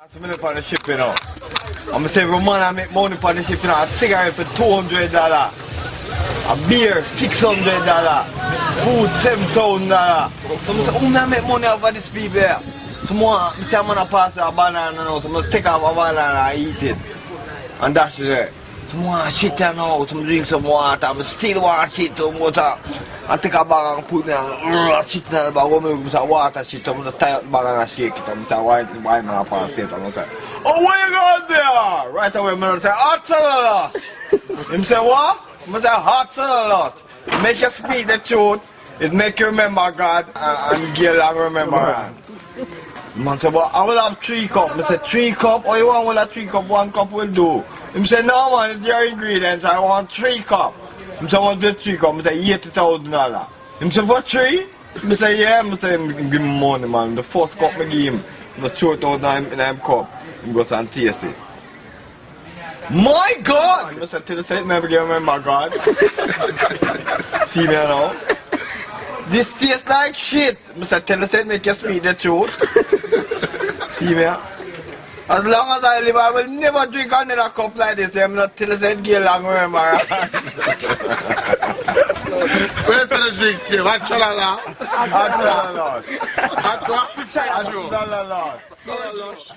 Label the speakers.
Speaker 1: I'm on the ship, you know. I'm gonna say, Roman, I make money on the ship, you know. A cigarette for $200, a beer $600, food $7,000. So I'm say, I make money over these people here. So I'm gonna pass a banana now, so I'm gonna take off a banana and eat it. And that's it. Some more shit now, some drink some water, I still want shit, some water. I take a bag and put it in shit in the bag, when I water shit, I'm going to tie up the bag and shake it, I'm going to say, why am I pass it? I'm going to say, oh, where you going there? Right away, I'm going to say, hot salad. Him say, what? I'm going to say, hot salad. Make you speak the truth, it make you remember God, and give long remembrance. Man say, but I will have 3 cups. I say, 3 cups? Oh, you want a 3 cup? 1 cup will do. Him say, no man, it's your ingredients, I want 3 cups. Him say, I want the 3 cups. I say, $80,000. Him say, for 3? I say, yeah. I say, give me money, man. The first cup I give him, I throw it out in him cup. He goes and taste it. My God! I say, till the say, never give him my God. See me now? This tastes like shit. I say, tell the say, make you speak the truth. See me? As long as I live, I will never drink another cup like this. I'm not till I get long remembrance.
Speaker 2: Where's the drinks, Dave? Hot chalala.
Speaker 1: Hot salad.
Speaker 2: Hot what?
Speaker 1: Hot salad.
Speaker 2: Salad lunch.